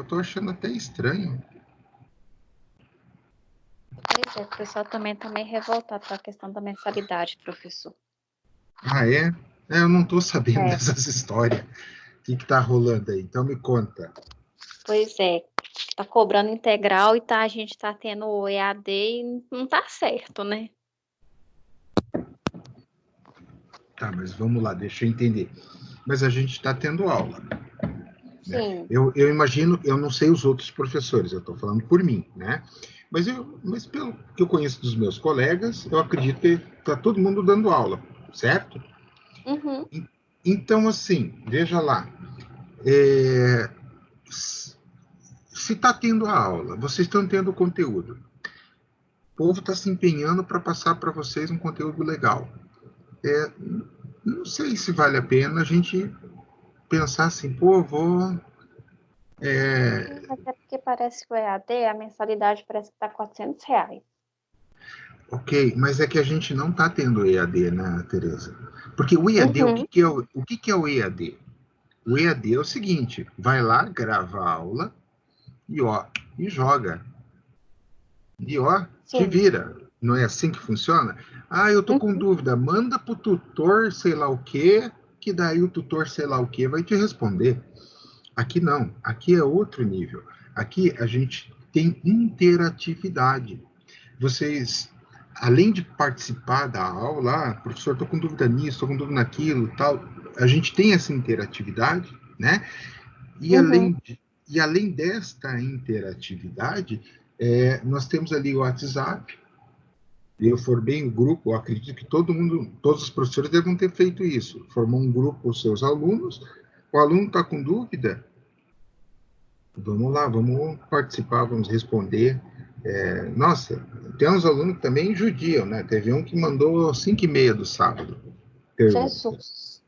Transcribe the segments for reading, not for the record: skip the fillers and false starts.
tô achando até estranho. Pois é, o pessoal também está meio revoltado com a questão da mensalidade, professor. Ah, é? Eu não tô sabendo É. dessas histórias. O que tá rolando aí? Então me conta. Pois é, tá cobrando integral e a gente tá tendo o EAD e não tá certo, né? Tá, mas vamos lá, deixa eu entender. Mas a gente está tendo aula, né? Sim. Eu imagino, eu não sei os outros professores, eu estou falando por mim, né? Mas pelo que eu conheço dos meus colegas, eu acredito que está todo mundo dando aula, certo? Uhum. Então, assim, veja lá. Se está tendo a aula, vocês estão tendo conteúdo, o povo está se empenhando para passar para vocês um conteúdo legal. Não sei se vale a pena a gente pensar assim, pô, vou. Mas é porque parece que o EAD, a mensalidade parece que tá R$ 400. Ok, mas é que a gente não está tendo EAD, né, Tereza? Porque o EAD, Uhum. o que é o EAD? O EAD é o seguinte: vai lá, grava a aula e ó, e joga. E ó, te Sim. vira. Não é assim que funciona? Ah, eu tô com Uhum. dúvida. Manda pro tutor, sei lá o quê, que daí o tutor, sei lá o quê, vai te responder. Aqui não. Aqui é outro nível. Aqui a gente tem interatividade. Vocês, além de participar da aula, professor, estou com dúvida nisso, estou com dúvida naquilo, tal, a gente tem essa interatividade, né? E Uhum. além desta interatividade, nós temos ali o WhatsApp. Eu formei um grupo, eu acredito que todo mundo, todos os professores devem ter feito isso. Formou um grupo com os seus alunos, o aluno está com dúvida, vamos lá, vamos participar, vamos responder. Nossa, tem uns alunos que também judiam, né? Teve um que mandou 5h30 do sábado. Pergunta. Jesus.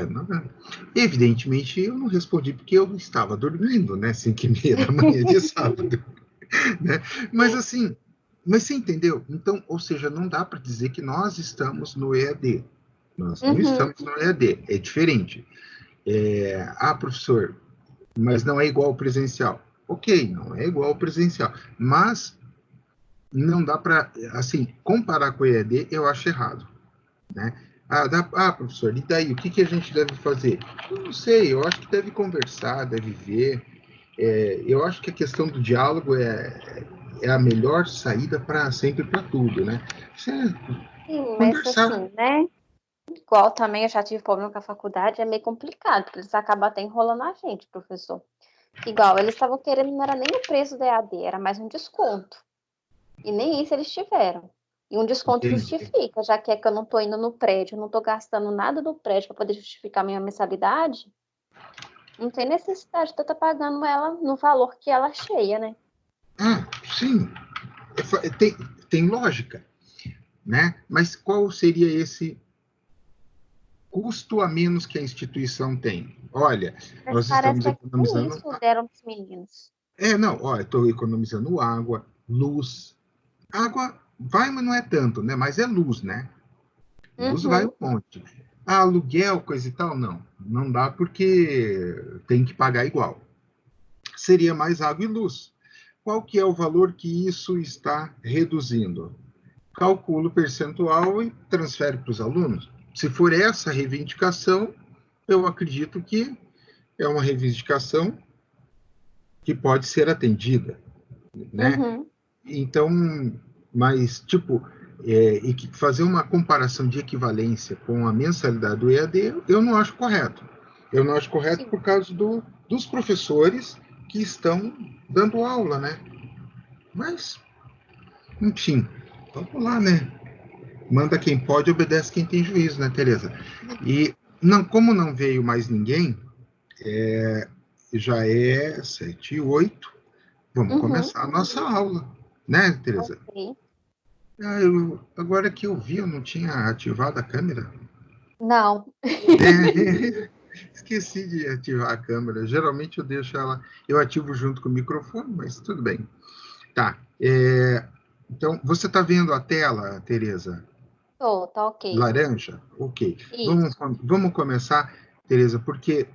Não, evidentemente eu não respondi porque eu estava dormindo, né? 5h30 da manhã de sábado. Né? Mas assim, mas você entendeu? Então, ou seja, não dá para dizer que nós estamos no EAD. Nós não Uhum. estamos no EAD, é diferente. Professor, mas não é igual ao presencial. Ok, não é igual ao presencial. Mas não dá para, assim, comparar com o EAD, eu acho errado, né? Professor, e daí, o que a gente deve fazer? Eu não sei, eu acho que deve conversar, deve ver. Eu acho que a questão do diálogo é a melhor saída para sempre para tudo, né? Você Sim, mas conversar. assim, né? Igual também eu já tive problema com a faculdade, é meio complicado, porque eles acabam até enrolando a gente, professor. Igual, eles estavam querendo, não era nem o preço da EAD, era mais um desconto. E nem isso eles tiveram. E um desconto Entendi. justifica, já que é que eu não estou indo no prédio, não estou gastando nada do prédio para poder justificar minha mensalidade, não tem necessidade de eu estar pagando ela no valor que ela cheia, né? Sim, tem lógica, né? Mas qual seria esse custo a menos que a instituição tem? Olha, Mas nós parece estamos que é que nem economizando. isso deram para os meninos. Não, olha, estou economizando água, luz. Água vai, mas não é tanto, né? Mas é luz, né? Luz vai Uhum. um monte. Aluguel, coisa e tal, não. Não dá porque tem que pagar igual. Seria mais água e luz. Qual que é o valor que isso está reduzindo? Calcula o percentual e transfere para os alunos. Se for essa reivindicação, eu acredito que é uma reivindicação que pode ser atendida, né? Uhum. Então, mas, tipo, fazer uma comparação de equivalência com a mensalidade do EAD, eu não acho correto. Eu não acho correto Sim. por causa dos professores que estão dando aula, né? Mas, enfim, vamos lá, né? Manda quem pode, obedece quem tem juízo, né, Tereza? E não, como não veio mais ninguém, já é 7h08, vamos Uhum. começar a nossa aula, né, Tereza? Ok. Agora que eu vi, eu não tinha ativado a câmera. Não. Esqueci de ativar a câmera. Geralmente eu deixo ela, eu ativo junto com o microfone, mas tudo bem. Tá. Então, você está vendo a tela, Tereza? Tá ok. Laranja? Ok. Vamos, Isso. vamos começar, Tereza, porque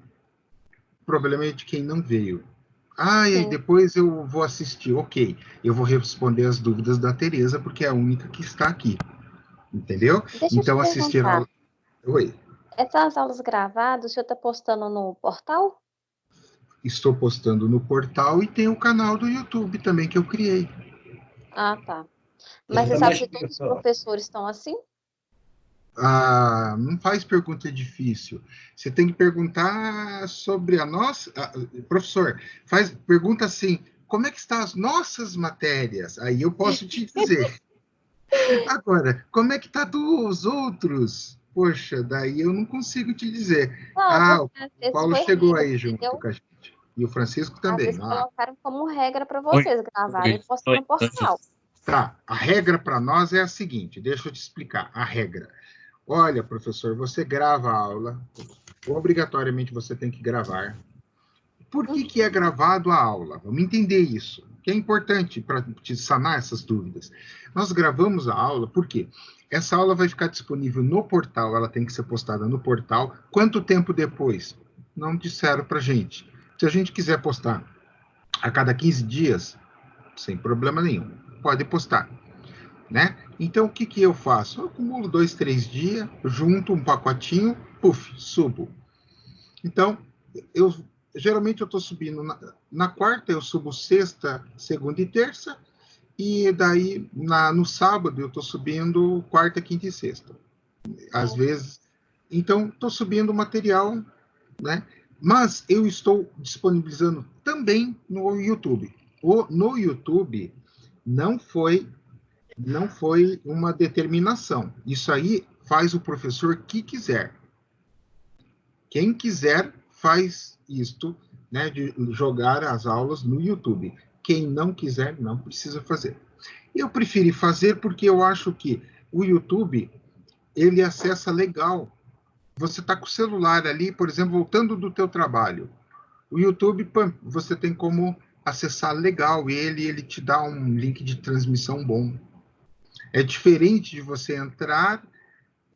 o problema é de quem não veio. Ah, e aí Sim. depois eu vou assistir. Ok, eu vou responder as dúvidas da Tereza, porque é a única que está aqui. Entendeu? Deixa eu te Então, assistir perguntar. a... Oi, Essas aulas gravadas, o senhor está postando no portal? estou postando no portal e tem o canal do YouTube também que eu criei. Ah, tá. Mas Esse você é sabe mais se todos os pessoal. professores estão assim? Ah, não faz pergunta difícil. Você tem que perguntar sobre a nossa... professor, faz pergunta assim, como é que estão as nossas matérias? Aí eu posso te dizer. Agora, como é que está dos outros? Poxa, daí eu não consigo te dizer. Não, Ah, porque às o vezes Paulo foi chegou regra, aí junto entendeu? com a gente. E o Francisco Às também. vezes Ah, colocaram como regra para Oi, vocês gravarem e oi, postar oi, no oi. portal. tá. A regra para nós é a seguinte, deixa eu te explicar a regra. Olha, professor, você grava a aula, obrigatoriamente você tem que gravar. Por que que é Uhum. gravado a aula? Vamos entender isso, que é importante para te sanar essas dúvidas. Nós gravamos a aula, por quê? Essa aula vai ficar disponível no portal, ela tem que ser postada no portal. Quanto tempo depois? Não disseram para gente. Se a gente quiser postar a cada 15 dias, sem problema nenhum, pode postar, né? Então, o que que eu faço? Eu acumulo 2, 3 dias, junto um pacotinho, puf, subo. Então, eu geralmente eu estou subindo na quarta, eu subo sexta, segunda e terça, e daí no sábado eu estou subindo quarta, quinta e sexta. Às vezes. Então, estou subindo material, né? Mas eu estou disponibilizando também no YouTube. No YouTube não foi uma determinação. Isso aí faz o professor que quiser. Quem quiser faz isto, né, de jogar as aulas no YouTube. Quem não quiser, não precisa fazer. Eu preferi fazer porque eu acho que o YouTube, ele acessa legal. Você está com o celular ali, por exemplo, voltando do teu trabalho. O YouTube, você tem como acessar legal ele te dá um link de transmissão bom. É diferente de você entrar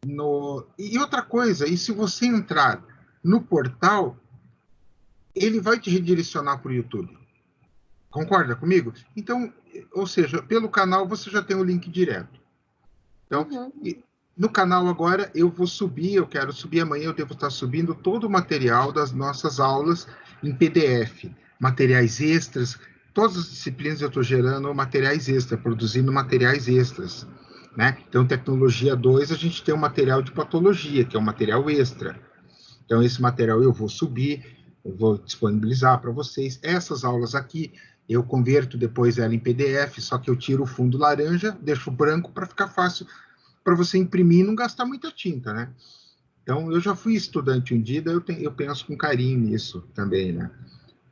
no... E outra coisa, e se você entrar no portal, ele vai te redirecionar para o YouTube. Concorda comigo? Então, ou seja, pelo canal você já tem o link direto. Então, Uhum. no canal agora eu vou subir, eu quero subir amanhã, eu devo estar subindo todo o material das nossas aulas em PDF, materiais extras, todas as disciplinas eu estou gerando materiais extras, produzindo materiais extras, né? Então, tecnologia 2, a gente tem um material de patologia, que é um material extra. Então, esse material eu vou subir, eu vou disponibilizar para vocês. Essas aulas aqui, eu converto depois ela em PDF, só que eu tiro o fundo laranja, deixo branco para ficar fácil para você imprimir e não gastar muita tinta, né? Então, eu já fui estudante um dia, eu penso com carinho nisso também, né?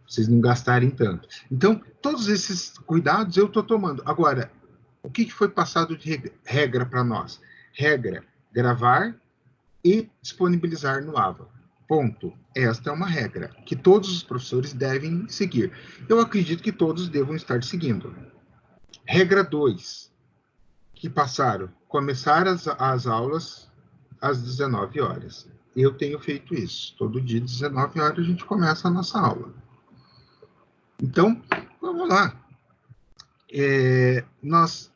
Vocês não gastarem tanto. Então, todos esses cuidados eu estou tomando. Agora, o que foi passado de regra para nós? Regra, gravar e disponibilizar no AVA. Ponto. Esta é uma regra que todos os professores devem seguir. Eu acredito que todos devam estar seguindo. Regra 2, que passaram, começar as aulas às 19 horas. Eu tenho feito isso. Todo dia, 19 horas, a gente começa a nossa aula. Então, vamos lá. Nós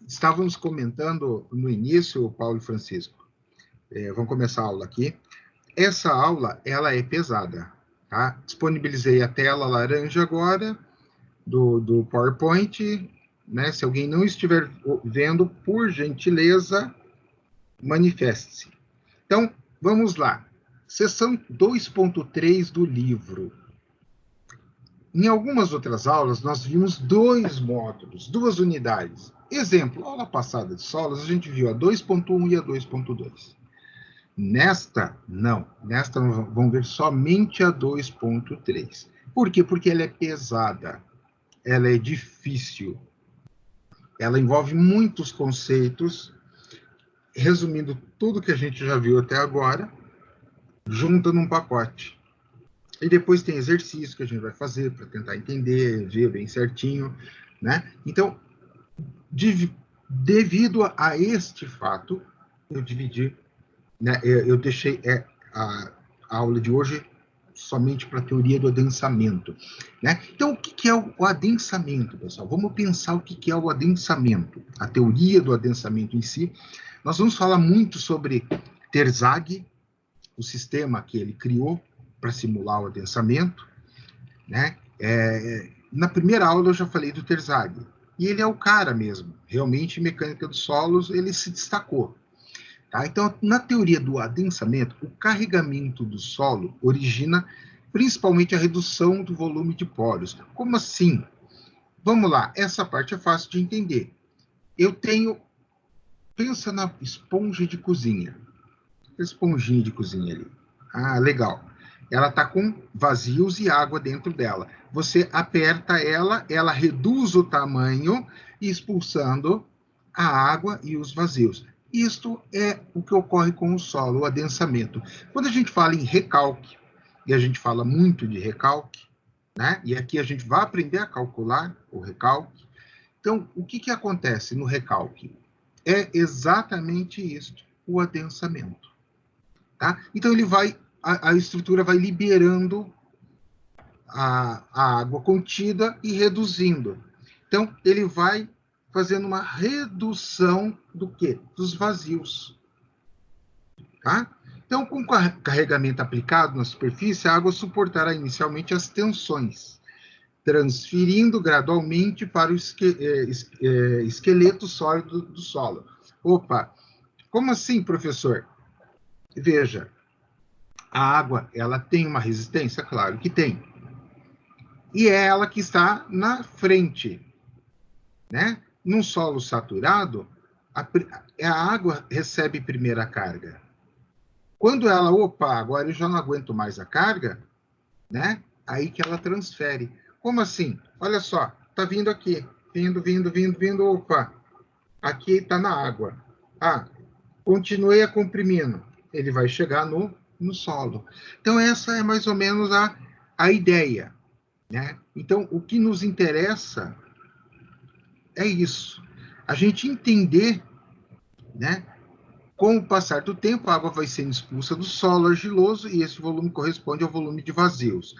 estávamos comentando no início, Paulo e Francisco. Vamos começar a aula aqui. Essa aula, ela é pesada, tá? Disponibilizei a tela laranja agora do PowerPoint, né? Se alguém não estiver vendo, por gentileza, manifeste-se. Então, vamos lá. Seção 2.3 do livro. Em algumas outras aulas, nós vimos 2 módulos, 2 unidades. Exemplo, aula passada de solos, a gente viu a 2.1 e a 2.2. Nesta, não. Nesta, vamos ver somente a 2.3. Por quê? Porque ela é pesada. Ela é difícil. Ela envolve muitos conceitos. Resumindo tudo que a gente já viu até agora, junta num pacote. E depois tem exercício que a gente vai fazer para tentar entender, ver bem certinho, né? Então, devido a este fato, eu dividi, né? Eu deixei a aula de hoje somente para a teoria do adensamento, né? Então, o que é o adensamento, pessoal? Vamos pensar o que é o adensamento, a teoria do adensamento em si. Nós vamos falar muito sobre Terzaghi, o sistema que ele criou para simular o adensamento, né? Na primeira aula eu já falei do Terzaghi, e ele é o cara mesmo, realmente em mecânica dos solos ele se destacou. Tá? Então, na teoria do adensamento, o carregamento do solo origina principalmente a redução do volume de poros. Como assim? Vamos lá, essa parte é fácil de entender. Pensa na esponja de cozinha, a esponjinha de cozinha ali. Ah, legal. Ela está com vazios e água dentro dela. Você aperta ela, ela reduz o tamanho, expulsando a água e os vazios. Isto é o que ocorre com o solo, o adensamento. Quando a gente fala em recalque, e a gente fala muito de recalque, né? E aqui a gente vai aprender a calcular o recalque. Então, o que acontece no recalque? É exatamente isso, o adensamento. Tá? Então, a estrutura vai liberando a água contida e reduzindo. Então, ele vai fazendo uma redução do quê? Dos vazios. Tá? Então, com o carregamento aplicado na superfície, a água suportará inicialmente as tensões, transferindo gradualmente para o esqueleto sólido do solo. Opa, como assim, professor? Veja, a água, ela tem uma resistência? Claro que tem. E é ela que está na frente, né? Num solo saturado, a água recebe primeira carga. Quando ela, opa, agora eu já não aguento mais a carga, né? Aí que ela transfere. Como assim? Olha só, tá vindo aqui, vindo, opa, aqui está na água. Ah, continuei a comprimindo, ele vai chegar no solo. Então, essa é mais ou menos a ideia, né? Então, o que nos interessa é isso. A gente entender, né? Com o passar do tempo, a água vai sendo expulsa do solo argiloso e esse volume corresponde ao volume de vazios,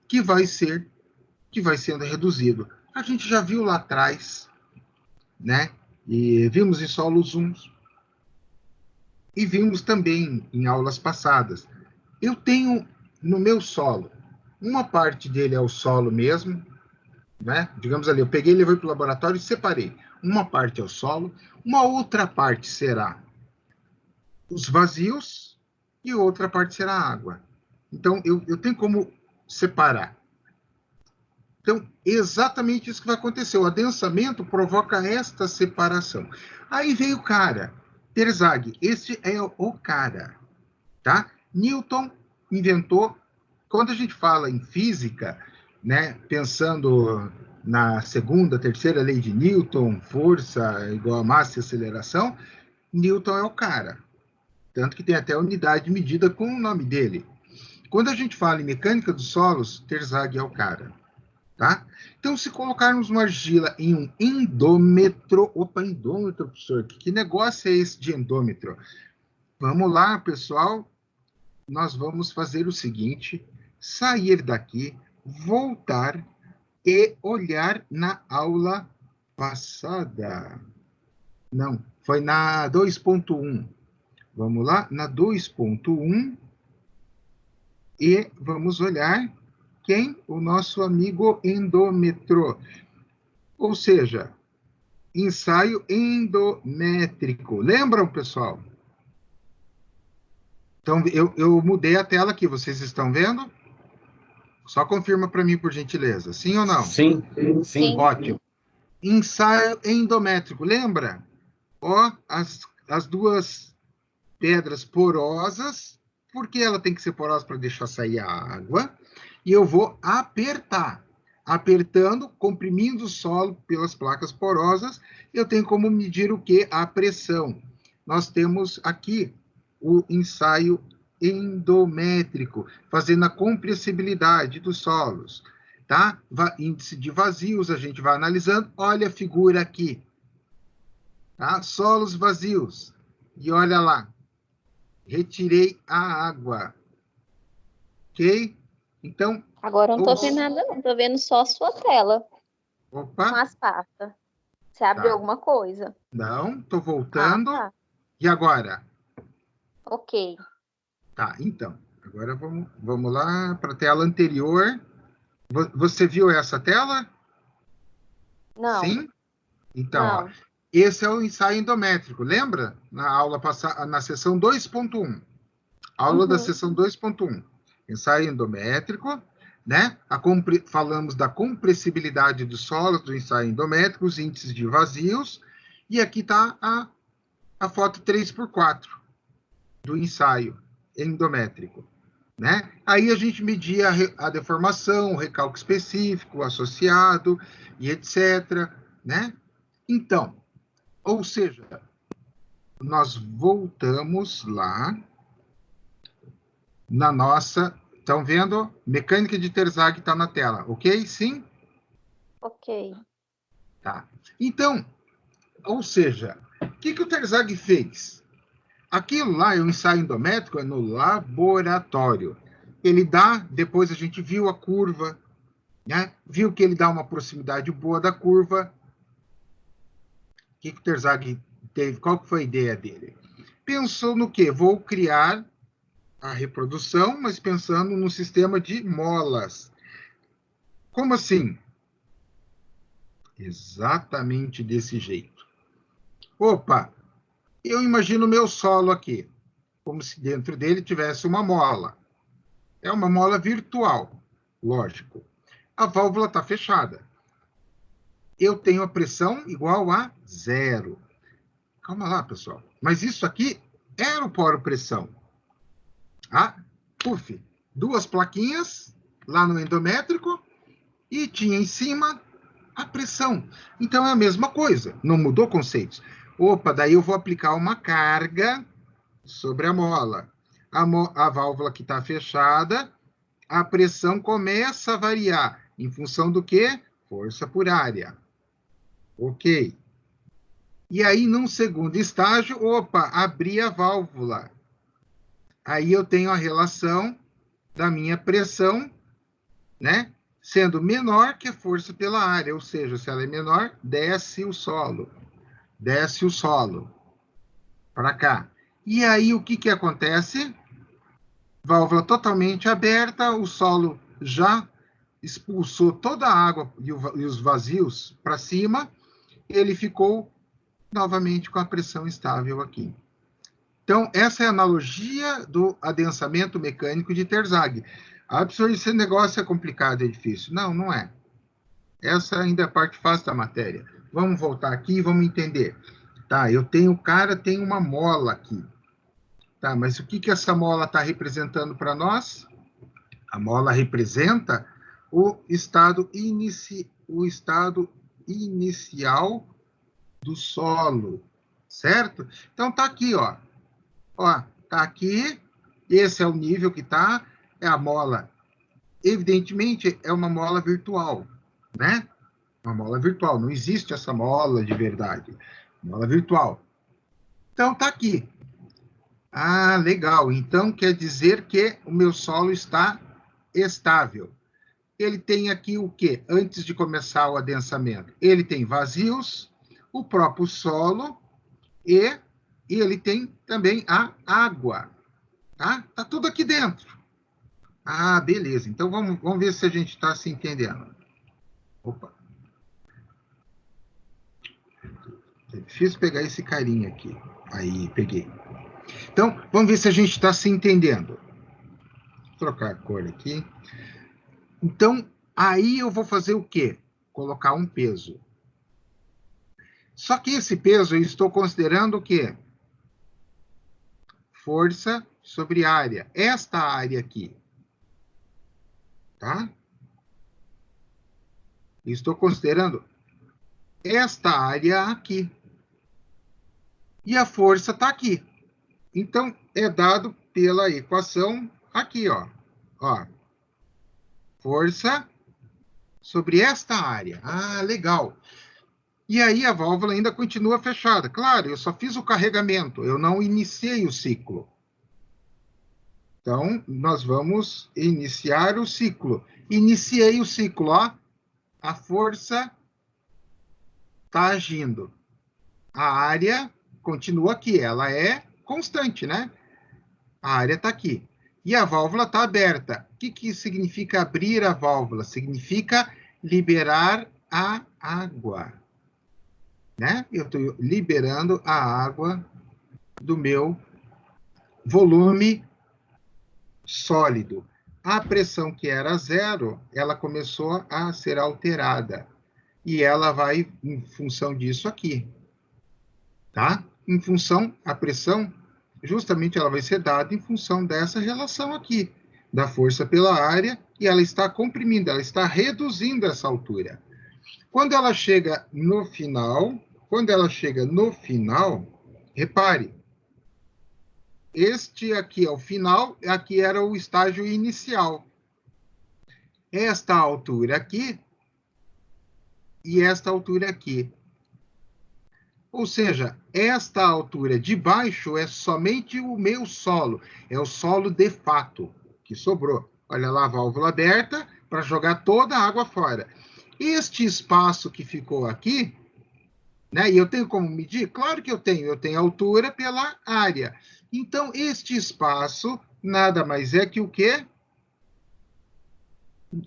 que vai sendo reduzido. A gente já viu lá atrás, né? E vimos em solos uns e vimos também em aulas passadas. Eu tenho no meu solo, uma parte dele é o solo mesmo, né? Digamos ali, eu peguei, levei para o laboratório e separei. Uma parte é o solo, uma outra parte será os vazios e outra parte será a água. Então, eu tenho como separar. Então, exatamente isso que vai acontecer. O adensamento provoca esta separação. Aí veio o cara, Terzaghi. Esse é o cara, tá? Newton inventou. Quando a gente fala em física, né, pensando na segunda, terceira lei de Newton, força igual a massa e aceleração, Newton é o cara. Tanto que tem até unidade de medida com o nome dele. Quando a gente fala em mecânica dos solos, Terzaghi é o cara. Tá? Então, se colocarmos uma argila em um endômetro... Opa, endômetro, professor, que negócio é esse de endômetro? Vamos lá, pessoal. Nós vamos fazer o seguinte, sair daqui, voltar e olhar na aula passada. Não, foi na 2.1. Vamos lá, na 2.1 e vamos olhar quem? O nosso amigo endômetro. Ou seja, ensaio endométrico. Lembram, pessoal? Então, eu mudei a tela aqui, vocês estão vendo? Só confirma para mim, por gentileza. Sim ou não? Sim, sim. Ótimo. Ensaio endométrico. Lembra? Ó, as duas pedras porosas. Por que ela tem que ser porosa para deixar sair a água? E eu vou apertar. Apertando, comprimindo o solo pelas placas porosas, eu tenho como medir o que? A pressão. Nós temos aqui o ensaio endométrico, fazendo a compressibilidade dos solos. Tá? Índice de vazios, a gente vai analisando. Olha a figura aqui. Tá? Solos vazios. E olha lá. Retirei a água. Ok? Então... Agora eu não tô vendo nada, não. Tô vendo só a sua tela. Opa. Com as pastas. Você abriu Tá. alguma coisa? Não, tô voltando. Ah, tá. E agora? Ok. Tá, então. Agora vamos lá para a tela anterior. Você viu essa tela? Não. Sim? Então, ó, Não. esse é o ensaio endométrico. Lembra? Na aula passada, na sessão 2.1. Aula da sessão 2.1. Ensaio endométrico, né? Falamos da compressibilidade dos solos do ensaio endométrico, os índices de vazios. E aqui está a foto 3x4 do ensaio endométrico. Né? Aí a gente media a deformação, o recalque específico, associado e etc. Né? Então, ou seja, nós voltamos lá na nossa... Estão vendo? Mecânica de Terzaghi está na tela, ok? Sim? Ok. Tá. Então, ou seja, o que o Terzaghi fez? Aquilo lá é um ensaio endométrico, é no laboratório. Ele dá, depois a gente viu a curva, né? Viu que ele dá uma proximidade boa da curva. O que o Terzaghi teve? Qual foi a ideia dele? Pensou no quê? Vou criar a reprodução, mas pensando no sistema de molas. Como assim? Exatamente desse jeito. Opa, eu imagino o meu solo aqui, como se dentro dele tivesse uma mola. É uma mola virtual, lógico. A válvula está fechada. Eu tenho a pressão igual a 0. Calma lá, pessoal. Mas isso aqui era o poro-pressão. Ah, puf, 2 plaquinhas lá no endométrico e tinha em cima a pressão. Então é a mesma coisa, não mudou conceitos. Opa, daí eu vou aplicar uma carga sobre a mola. A válvula que está fechada, a pressão começa a variar em função do quê? Força por área. Ok. E aí, num segundo estágio, opa, abri a válvula. Aí eu tenho a relação da minha pressão, né? Sendo menor que a força pela área, ou seja, se ela é menor, desce o solo para cá. E aí o que acontece? Válvula totalmente aberta, o solo já expulsou toda a água e os vazios para cima, ele ficou novamente com a pressão estável aqui. Então, essa é a analogia do adensamento mecânico de Terzaghi. Esse negócio é complicado, é difícil. Não, não é. Essa ainda é a parte fácil da matéria. Vamos voltar aqui e vamos entender. Tá, o cara tem uma mola aqui. Tá, mas o que essa mola está representando para nós? A mola representa o estado inicial do solo, certo? Então tá aqui, ó. Ó, tá aqui, esse é o nível que tá, é a mola. Evidentemente, é uma mola virtual, né? Uma mola virtual, não existe essa mola de verdade. Mola virtual. Então tá aqui. Ah, legal. Então quer dizer que o meu solo está estável. Ele tem aqui o quê? Antes de começar o adensamento, ele tem vazios, o próprio solo e ele tem também a água. Tá? Tá tudo aqui dentro. Ah, beleza. Então vamos ver se a gente está se entendendo. Opa. É difícil pegar esse carinha aqui. Aí, peguei. Então, vamos ver se a gente está se entendendo. Vou trocar a cor aqui. Então, aí eu vou fazer o quê? Colocar um peso. Só que esse peso eu estou considerando o quê? Força sobre área. Esta área aqui. Tá? Eu estou considerando esta área aqui. E a força está aqui. Então, é dado pela equação aqui, ó. Ó. Força sobre esta área. Ah, legal. E aí a válvula ainda continua fechada. Claro, eu só fiz o carregamento, eu não iniciei o ciclo. Então, nós vamos iniciar o ciclo. Iniciei o ciclo, ó. A força está agindo. A área continua aqui, ela é constante, né? A área está aqui. E a válvula está aberta. O que significa abrir a válvula? Significa liberar a água. Né? Eu estou liberando a água do meu volume sólido. A pressão que era 0, ela começou a ser alterada. E ela vai em função disso aqui. Tá? Em função, a pressão, justamente ela vai ser dada em função dessa relação aqui, da força pela área, e ela está comprimindo, ela está reduzindo essa altura. Quando ela chega no final, repare, este aqui é o final, aqui era o estágio inicial. Esta altura aqui e esta altura aqui. Ou seja, esta altura de baixo é somente o meu solo, é o solo de fato que sobrou. Olha lá a válvula aberta para jogar toda a água fora. Este espaço que ficou aqui, né? E eu tenho como medir? Claro que eu tenho altura pela área. Então, este espaço nada mais é que o quê?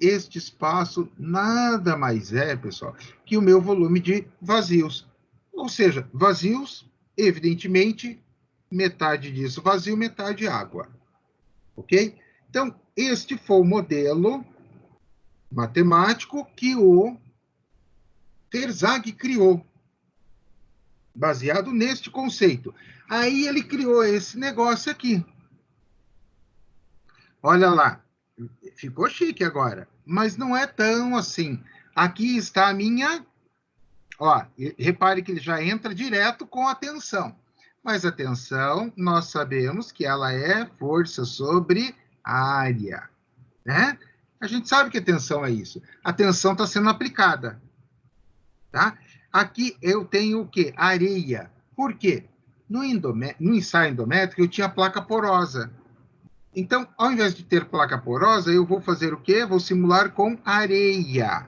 Este espaço nada mais é, pessoal, que o meu volume de vazios. Ou seja, vazios, evidentemente, metade disso vazio, metade água. Ok? Então, este foi o modelo matemático que o Terzaghi criou, baseado neste conceito. Aí ele criou esse negócio aqui. Olha lá, ficou chique agora, mas não é tão assim. Aqui está a minha... Ó, repare que ele já entra direto com a tensão. Mas a tensão, nós sabemos que ela é força sobre área, né? A gente sabe que a tensão é isso. A tensão está sendo aplicada, tá? Aqui eu tenho o quê? Areia. Por quê? No ensaio endométrico, eu tinha placa porosa. Então, ao invés de ter placa porosa, eu vou fazer o quê? Vou simular com areia.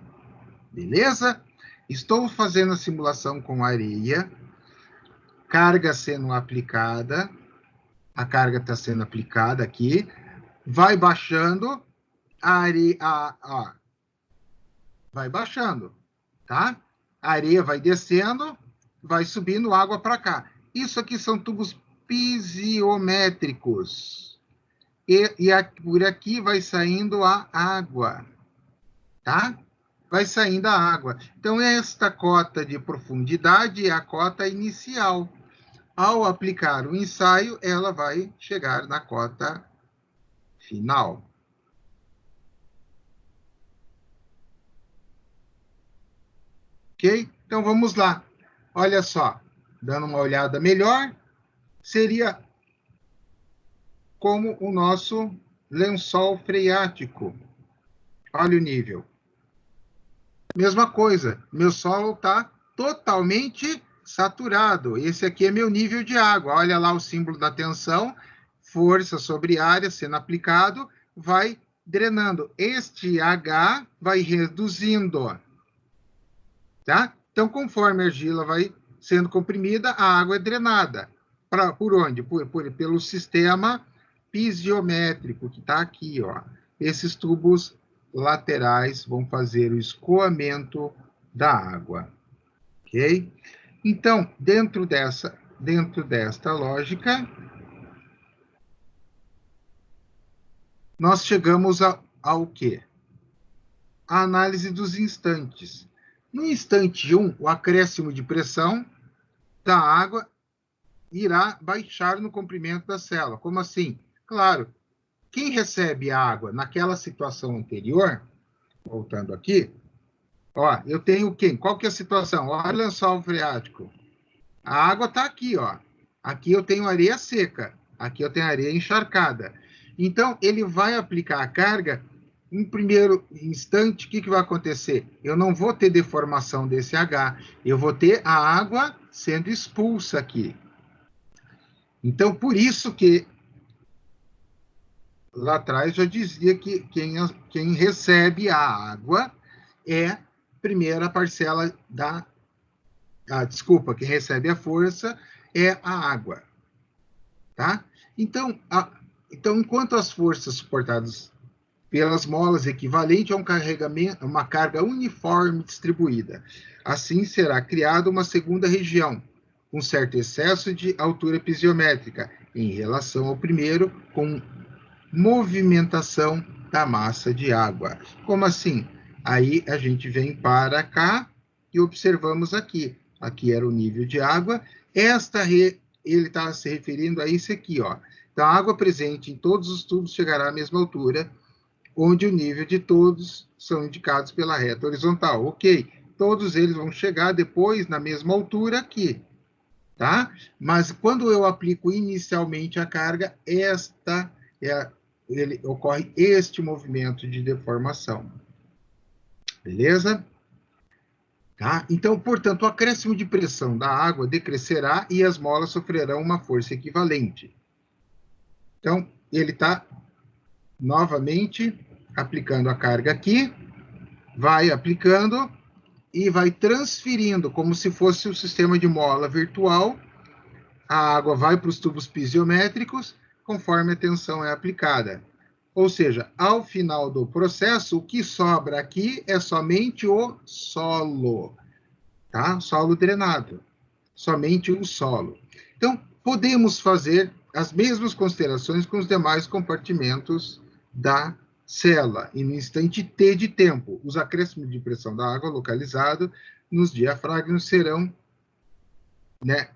Beleza? Estou fazendo a simulação com areia, carga sendo aplicada, a carga está sendo aplicada aqui, vai baixando, a areia, vai baixando, tá? A areia vai descendo, vai subindo água para cá. Isso aqui são tubos pisiométricos. E por aqui vai saindo a água, tá? Vai saindo a água. Então, esta cota de profundidade é a cota inicial. Ao aplicar o ensaio, ela vai chegar na cota final. Ok? Então, vamos lá. Olha só, dando uma olhada melhor, seria como o nosso lençol freático. Olha o nível. Mesma coisa, meu solo está totalmente saturado. Esse aqui é meu nível de água. Olha lá o símbolo da tensão, força sobre área sendo aplicado, vai drenando. Este H vai reduzindo. Tá? Então, conforme a argila vai sendo comprimida, a água é drenada. Por onde? Pelo sistema pisiométrico, que está aqui, ó. Esses tubos laterais vão fazer o escoamento da água, ok? Então, dentro desta lógica, nós chegamos ao quê? A análise dos instantes. No instante 1, o acréscimo de pressão da água irá baixar no comprimento da célula. Como assim? Claro, quem recebe a água naquela situação anterior, voltando aqui, ó, eu tenho quem? Qual que é a situação? Olha o lençol freático. A água está aqui, ó. Aqui eu tenho areia seca. Aqui eu tenho areia encharcada. Então, ele vai aplicar a carga. Em primeiro instante, o que vai acontecer? Eu não vou ter deformação desse H. Eu vou ter a água sendo expulsa aqui. Então, por isso que lá atrás já dizia que quem recebe a água é primeira parcela da... desculpa, quem recebe a força é a água, tá? Então, enquanto as forças suportadas pelas molas equivalente a um carregamento, uma carga uniforme distribuída. Assim será criada uma segunda região, com certo excesso de altura pisométrica em relação ao primeiro, com movimentação da massa de água. Como assim? Aí a gente vem para cá e observamos aqui. Aqui era o nível de água. Ele está se referindo a isso aqui, ó. Então, a água presente em todos os tubos chegará à mesma altura, onde o nível de todos são indicados pela reta horizontal. Ok, todos eles vão chegar depois na mesma altura aqui, tá? Mas quando eu aplico inicialmente a carga, ocorre este movimento de deformação. Beleza? Tá? Então, portanto, o acréscimo de pressão da água decrescerá e as molas sofrerão uma força equivalente. Então, ele está novamente aplicando a carga aqui, vai aplicando e vai transferindo, como se fosse o sistema de mola virtual. A água vai para os tubos pisométricos, conforme a tensão é aplicada. Ou seja, ao final do processo, o que sobra aqui é somente o solo, tá? Solo drenado, somente o solo. Então, podemos fazer as mesmas considerações com os demais compartimentos da célula. E no instante T de tempo, os acréscimos de pressão da água localizados nos diafragmas serão, né,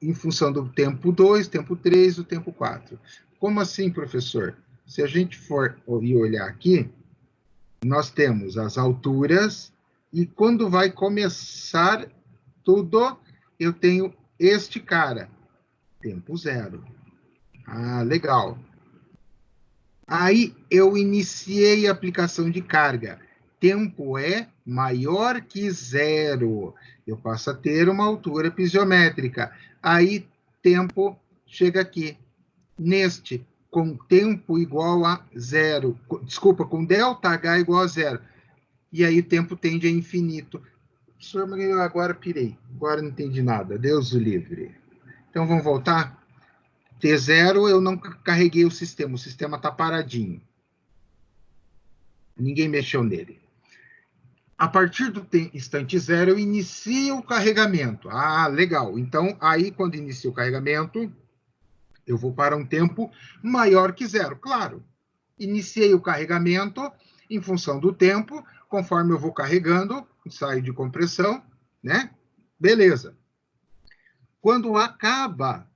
em função do tempo 2, tempo 3, o tempo 4. Como assim, professor? Se a gente for olhar aqui, nós temos as alturas, e quando vai começar tudo, eu tenho este cara, tempo 0. Ah, legal. Aí eu iniciei a aplicação de carga. Tempo é maior que 0. Eu passo a ter uma altura pisométrica. Aí tempo chega aqui. Neste, com tempo igual a 0. Desculpa, com ΔH igual a 0. E aí o tempo tende a infinito. Professor, mas eu agora pirei. Agora não entendi nada. Deus o livre. Então vamos voltar? T0 eu não carreguei o sistema está paradinho. Ninguém mexeu nele. A partir do instante 0, eu inicio o carregamento. Ah, legal. Então, aí, quando inicio o carregamento, eu vou para um tempo maior que 0. Claro, iniciei o carregamento em função do tempo, conforme eu vou carregando, ensaio de compressão, né? Beleza. Quando acaba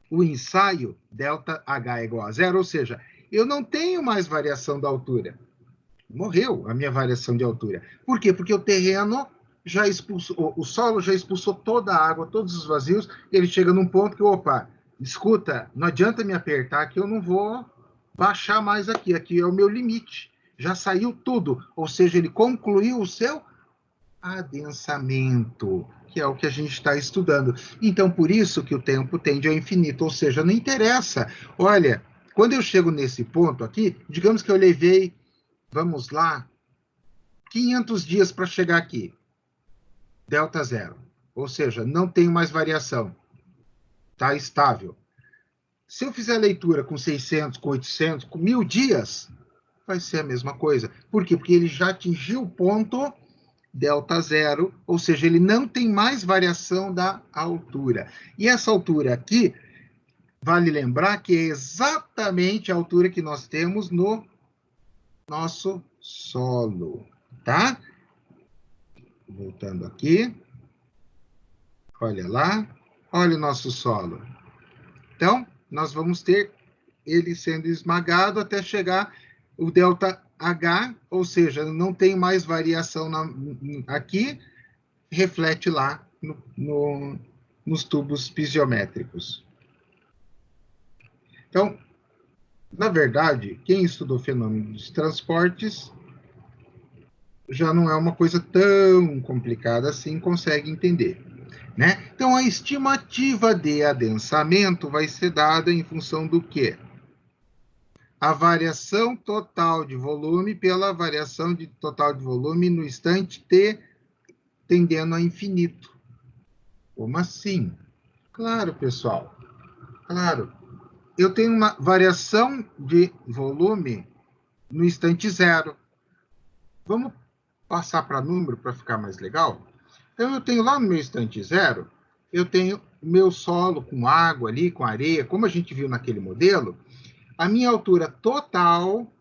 o ensaio, ΔH é igual a 0, ou seja, eu não tenho mais variação da altura. Morreu a minha variação de altura. Por quê? Porque o terreno já expulsou, o solo já expulsou toda a água, todos os vazios, ele chega num ponto que, opa, escuta, não adianta me apertar que eu não vou baixar mais aqui é o meu limite. Já saiu tudo, ou seja, ele concluiu o seu adensamento, que é o que a gente está estudando. Então, por isso que o tempo tende ao infinito, ou seja, não interessa. Olha, quando eu chego nesse ponto aqui, digamos que eu levei, vamos lá, 500 dias para chegar aqui, ΔH, ou seja, não tem mais variação, está estável. Se eu fizer a leitura com 600, com 800, com 1000 dias, vai ser a mesma coisa. Por quê? Porque ele já atingiu o ponto ΔH, ou seja, ele não tem mais variação da altura. E essa altura aqui, vale lembrar que é exatamente a altura que nós temos no nosso solo, tá? Voltando aqui. Olha lá. Olha o nosso solo. Então, nós vamos ter ele sendo esmagado até chegar o ΔH, ou seja, não tem mais variação aqui, reflete lá nos tubos pisométricos. Então, na verdade, quem estudou fenômenos de transportes já não é uma coisa tão complicada assim, consegue entender, né? Então, a estimativa de adensamento vai ser dada em função do quê? a variação total de volume pela variação de total de volume no instante t tendendo a infinito. Como assim? Claro, pessoal. Claro. Eu tenho uma variação de volume no instante zero. Vamos passar para número para ficar mais legal? Então, eu tenho lá no meu instante zero, eu tenho meu solo com água ali, com areia, como a gente viu naquele modelo. A minha altura total,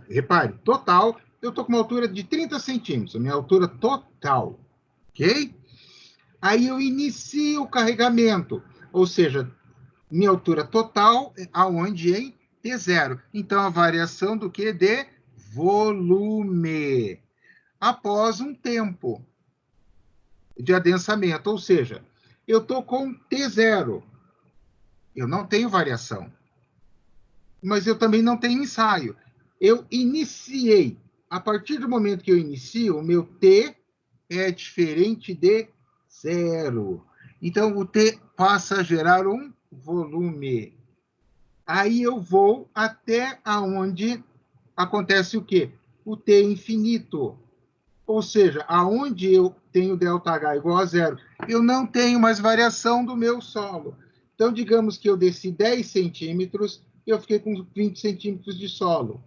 repare, total, eu estou com uma altura de 30 centímetros, a minha altura total, ok? Aí eu inicio o carregamento, ou seja, minha altura total, aonde em T0. Então, a variação do que? De volume. Após um tempo de adensamento, ou seja, eu estou com T0. Eu não tenho variação. Mas eu também não tenho ensaio. Eu iniciei. A partir do momento que eu inicio, o meu T é diferente de zero. Então, o T passa a gerar um volume. Aí eu vou até aonde acontece o quê? O T infinito. Ou seja, aonde eu tenho ΔH igual a zero, eu não tenho mais variação do meu solo. Então, digamos que eu desci 10 centímetros, eu fiquei com 20 centímetros de solo.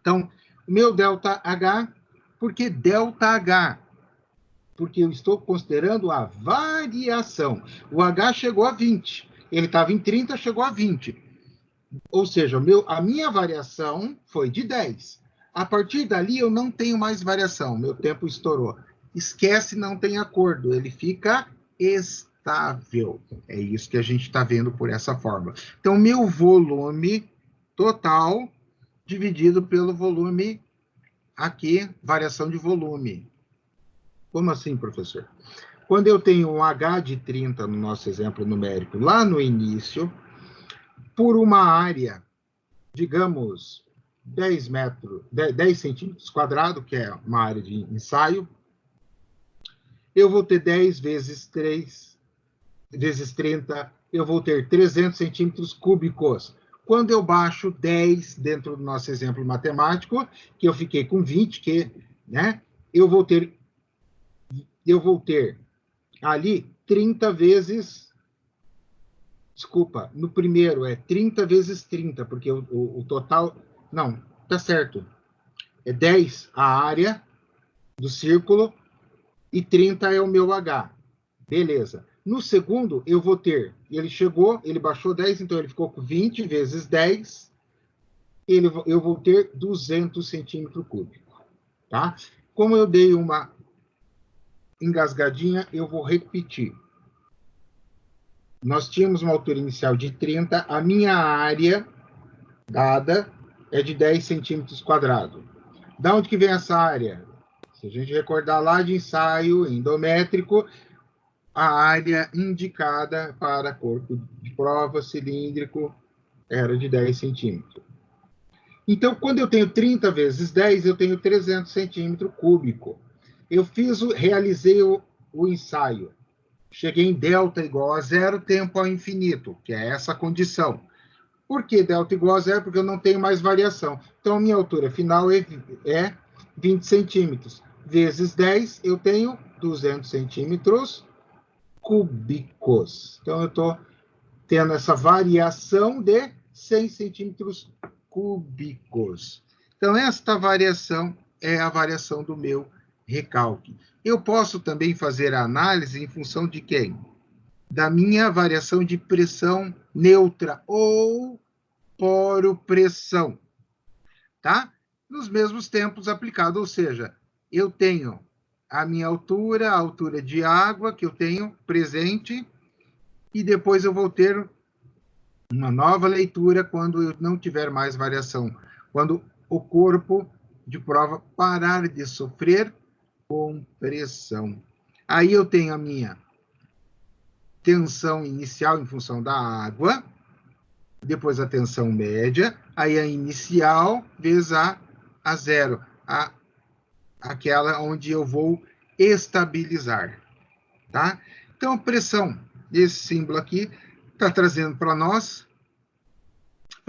Então, o meu ΔH, por que ΔH? Porque eu estou considerando a variação. O H chegou a 20, ele estava em 30, chegou a 20. Ou seja, a minha variação foi de 10. A partir dali, eu não tenho mais variação. Meu tempo estourou. Esquece, não tem acordo. Ele fica estável. É isso que a gente está vendo por essa forma. Então, meu volume total dividido pelo volume aqui, variação de volume. Como assim, professor? Quando eu tenho um H de 30, no nosso exemplo numérico, lá no início, por uma área, digamos, 10 centímetros quadrados, que é uma área de ensaio, eu vou ter 10 vezes 3, vezes 30, eu vou ter 300 centímetros cúbicos. Quando eu baixo 10 dentro do nosso exemplo matemático, que eu fiquei com 20, né, eu vou ter ali 30 vezes... Desculpa, no primeiro é 30 vezes 30, porque o total... Não, tá certo. É 10 a área do círculo e 30 é o meu H. Beleza. No segundo, eu vou ter... Ele baixou 10, então ele ficou com 20 vezes 10. Eu vou ter 200 centímetros cúbicos. Tá? Como eu dei uma engasgadinha, eu vou repetir. Nós tínhamos uma altura inicial de 30, a minha área dada é de 10 centímetros quadrados. Da onde que vem essa área? Se a gente recordar lá de ensaio endométrico, a área indicada para corpo de prova cilíndrico era de 10 centímetros. Então, quando eu tenho 30 vezes 10, eu tenho 300 centímetros cúbicos. Eu realizei o ensaio. Cheguei em delta igual a zero, tempo ao infinito, que é essa condição. Por que delta igual a zero? Porque eu não tenho mais variação. Então, a minha altura final é 20 centímetros. Vezes 10, eu tenho 200 centímetros cúbicos. Então, eu estou tendo essa variação de 100 centímetros cúbicos. Então, esta variação é a variação do meu recalque. Eu posso também fazer a análise em função de quem? Da minha variação de pressão neutra ou poropressão, tá? Nos mesmos tempos aplicados, ou seja, eu tenho a minha altura, a altura de água que eu tenho presente, e depois eu vou ter uma nova leitura quando eu não tiver mais variação, quando o corpo de prova parar de sofrer compressão. Aí eu tenho a minha tensão inicial em função da água, depois a tensão média, aí a inicial vezes a zero, aquela onde eu vou estabilizar, tá? Então, a pressão, esse símbolo aqui, está trazendo para nós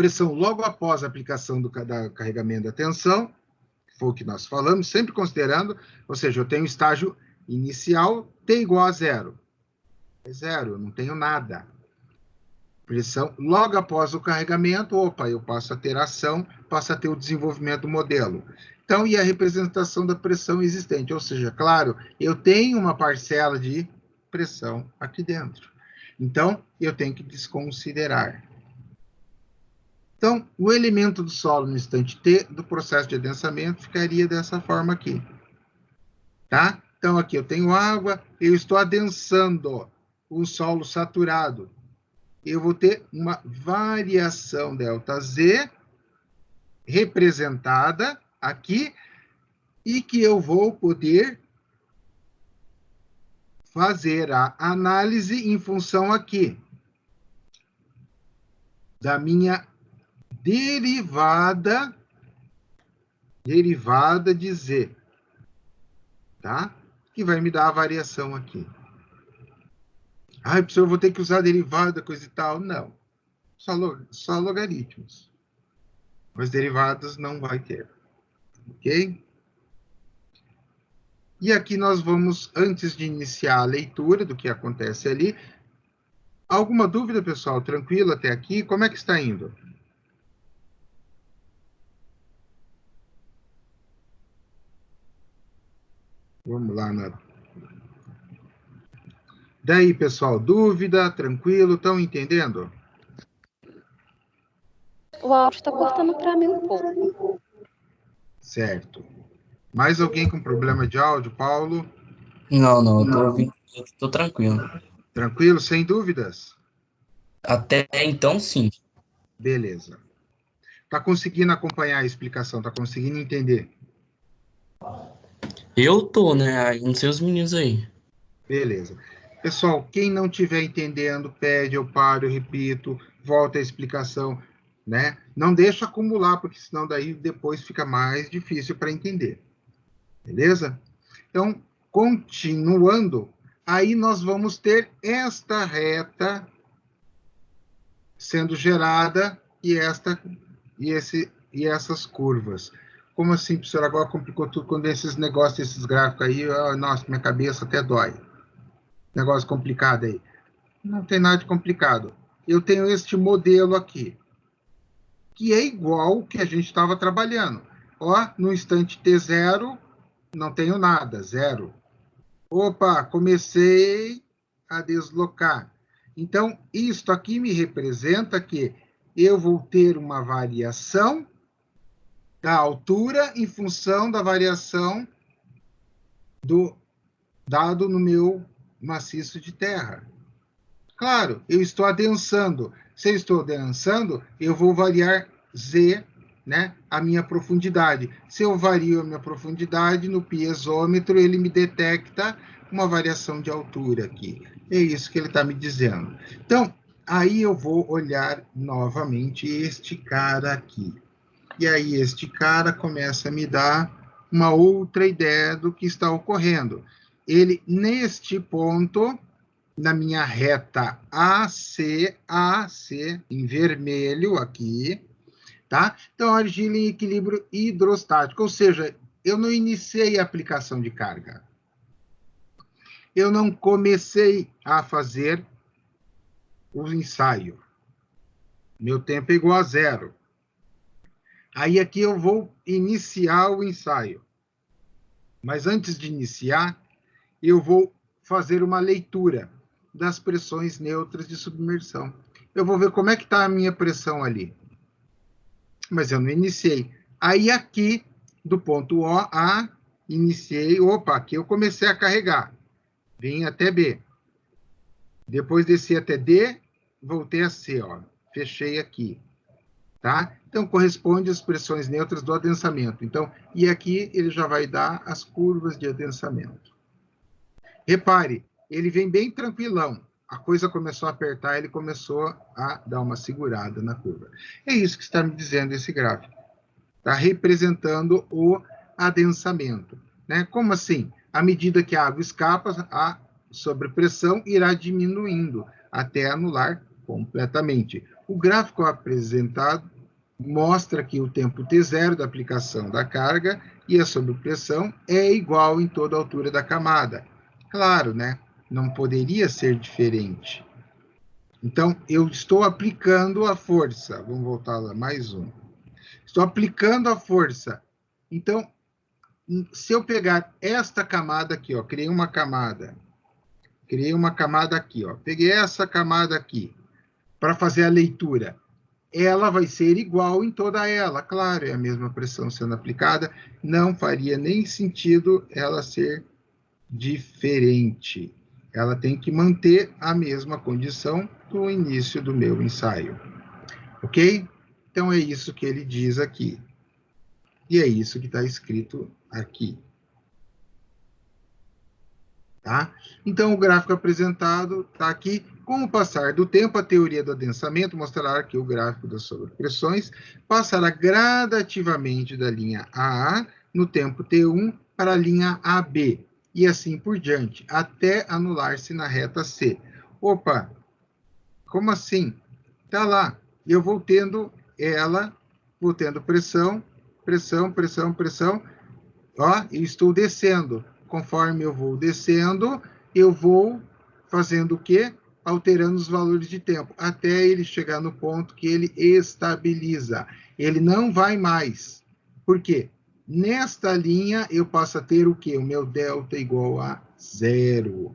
pressão logo após a aplicação do carregamento da tensão, que foi o que nós falamos, sempre considerando, ou seja, eu tenho estágio inicial T igual a zero. É zero, eu não tenho nada. Pressão logo após o carregamento, opa, eu passo a ter ação, passo a ter o desenvolvimento do modelo. Então, e a representação da pressão existente? Ou seja, claro, eu tenho uma parcela de pressão aqui dentro. Então, eu tenho que desconsiderar. Então, o elemento do solo no instante T do processo de adensamento ficaria dessa forma aqui. Tá? Então, aqui eu tenho água, eu estou adensando o solo saturado. Eu vou ter uma variação ΔZ representada aqui e que eu vou poder fazer a análise em função aqui da minha derivada de Z, tá? Que vai me dar a variação aqui. Ah, professor, eu vou ter que usar derivada, coisa e tal. Não. Só logaritmos. As derivadas não vai ter. Ok? E aqui nós vamos, antes de iniciar a leitura do que acontece ali, alguma dúvida, pessoal? Tranquilo até aqui? Como é que está indo? Vamos lá. Daí, pessoal, dúvida? Tranquilo? Estão entendendo? O áudio está cortando para mim um pouco. Certo. Mais alguém com problema de áudio, Paulo? Não, eu tô ouvindo, tô tranquilo. Tranquilo, sem dúvidas? Até então, sim. Beleza. Tá conseguindo acompanhar a explicação? Tá conseguindo entender? Eu tô, né? Não sei os meninos aí. Beleza. Pessoal, quem não estiver entendendo, pede, eu paro, eu repito, volta a explicação, né? Não deixa acumular, porque senão daí depois fica mais difícil para entender. Beleza? Então, continuando, aí nós vamos ter esta reta sendo gerada e essas curvas. Como assim, professor? Agora complicou tudo quando esses negócios, esses gráficos aí, nossa, minha cabeça até dói. Negócio complicado aí. Não tem nada de complicado. Eu tenho este modelo aqui, que é igual ao que a gente estava trabalhando. Ó, no instante T0, não tenho nada, zero. Opa, comecei a deslocar. Então, isto aqui me representa que eu vou ter uma variação da altura em função da variação do dado no meu maciço de terra. Claro, eu estou adensando. Se eu estou adensando, eu vou variar Z, né, a minha profundidade. Se eu vario a minha profundidade, no piezômetro, ele me detecta uma variação de altura aqui. É isso que ele está me dizendo. Então, aí eu vou olhar novamente este cara aqui. E aí este cara começa a me dar uma outra ideia do que está ocorrendo. Ele, neste ponto, na minha reta AC, em vermelho aqui, tá? Então, argila em equilíbrio hidrostático, ou seja, eu não iniciei a aplicação de carga. Eu não comecei a fazer o ensaio. Meu tempo é igual a zero. Aí aqui eu vou iniciar o ensaio. Mas antes de iniciar, eu vou fazer uma leitura das pressões neutras de submersão. Eu vou ver como é que está a minha pressão ali. Mas eu não iniciei. Aí aqui, do ponto O a, iniciei, opa, aqui eu comecei a carregar. Vim até B. Depois desci até D, voltei a C, ó. Fechei aqui. Tá? Então, corresponde às pressões neutras do adensamento. Então, e aqui ele já vai dar as curvas de adensamento. Repare, ele vem bem tranquilão. A coisa começou a apertar, ele começou a dar uma segurada na curva. É isso que está me dizendo esse gráfico. Está representando o adensamento. Né? Como assim? À medida que a água escapa, a sobrepressão irá diminuindo até anular completamente. O gráfico apresentado mostra que o tempo T0 da aplicação da carga e a sobrepressão é igual em toda a altura da camada. Claro, né? Não poderia ser diferente. Então, eu estou aplicando a força. Vamos voltar lá, mais um. Estou aplicando a força. Então, se eu pegar esta camada aqui, ó, criei uma camada aqui, ó, peguei essa camada aqui para fazer a leitura. Ela vai ser igual em toda ela, claro, é a mesma pressão sendo aplicada, não faria nem sentido ela ser diferente. Ela tem que manter a mesma condição do início do meu ensaio. Ok? Então, é isso que ele diz aqui. E é isso que está escrito aqui. Tá? Então, o gráfico apresentado está aqui. Com o passar do tempo, a teoria do adensamento mostrará que o gráfico das sobrepressões passará gradativamente da linha AA no tempo T1 para a linha AB, e assim por diante, até anular-se na reta C. Opa, como assim? Está lá. Eu vou tendo pressão, pressão, pressão, pressão. Ó, eu estou descendo. Conforme eu vou descendo, eu vou fazendo o quê? Alterando os valores de tempo, até ele chegar no ponto que ele estabiliza. Ele não vai mais. Por quê? Nesta linha, eu passo a ter o quê? O meu delta igual a 0,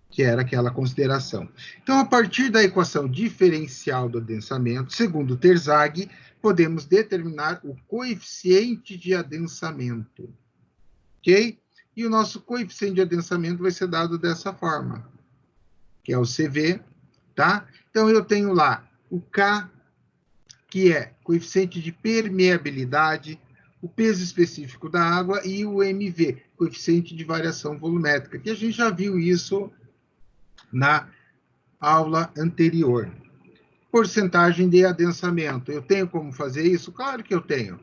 que era aquela consideração. Então, a partir da equação diferencial do adensamento, segundo Terzaghi, podemos determinar o coeficiente de adensamento. Ok? E o nosso coeficiente de adensamento vai ser dado dessa forma, que é o CV, tá? Então, eu tenho lá o K, que é coeficiente de permeabilidade, o peso específico da água, e o MV, coeficiente de variação volumétrica, que a gente já viu isso na aula anterior. Porcentagem de adensamento. Eu tenho como fazer isso? Claro que eu tenho.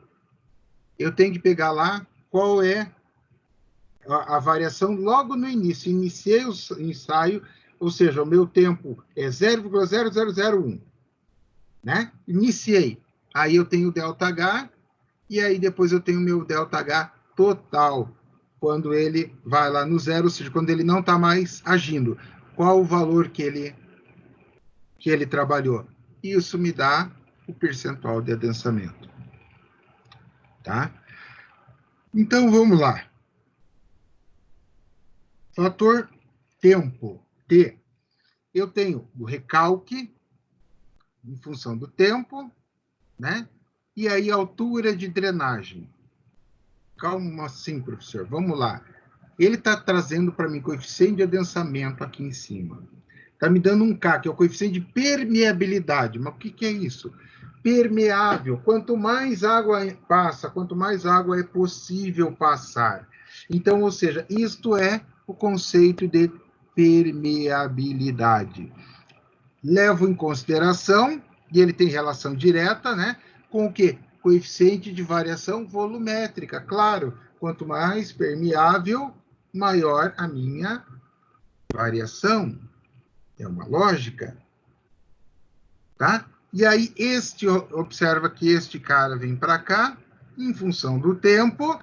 Eu tenho que pegar lá qual é a variação logo no início. Iniciei o ensaio, ou seja, o meu tempo é 0,0001, né? Iniciei. Aí eu tenho o ΔH, e aí depois eu tenho o meu ΔH total, quando ele vai lá no zero, ou seja, quando ele não está mais agindo. Qual o valor que ele trabalhou? Isso me dá o percentual de adensamento. Tá? Então, vamos lá. Fator tempo, T. Eu tenho o recalque, em função do tempo, né? E aí a altura de drenagem. Calma assim, professor. Vamos lá. Ele está trazendo para mim coeficiente de adensamento aqui em cima. Está me dando um K, que é o coeficiente de permeabilidade. Mas o que é isso? Permeável. Quanto mais água passa, quanto mais água é possível passar. Então, ou seja, isto é o conceito de permeabilidade. Levo em consideração, e ele tem relação direta, né, com o quê? Coeficiente de variação volumétrica. Claro, quanto mais permeável, maior a minha variação. É uma lógica, tá? E aí, observa que este cara vem para cá, em função do tempo,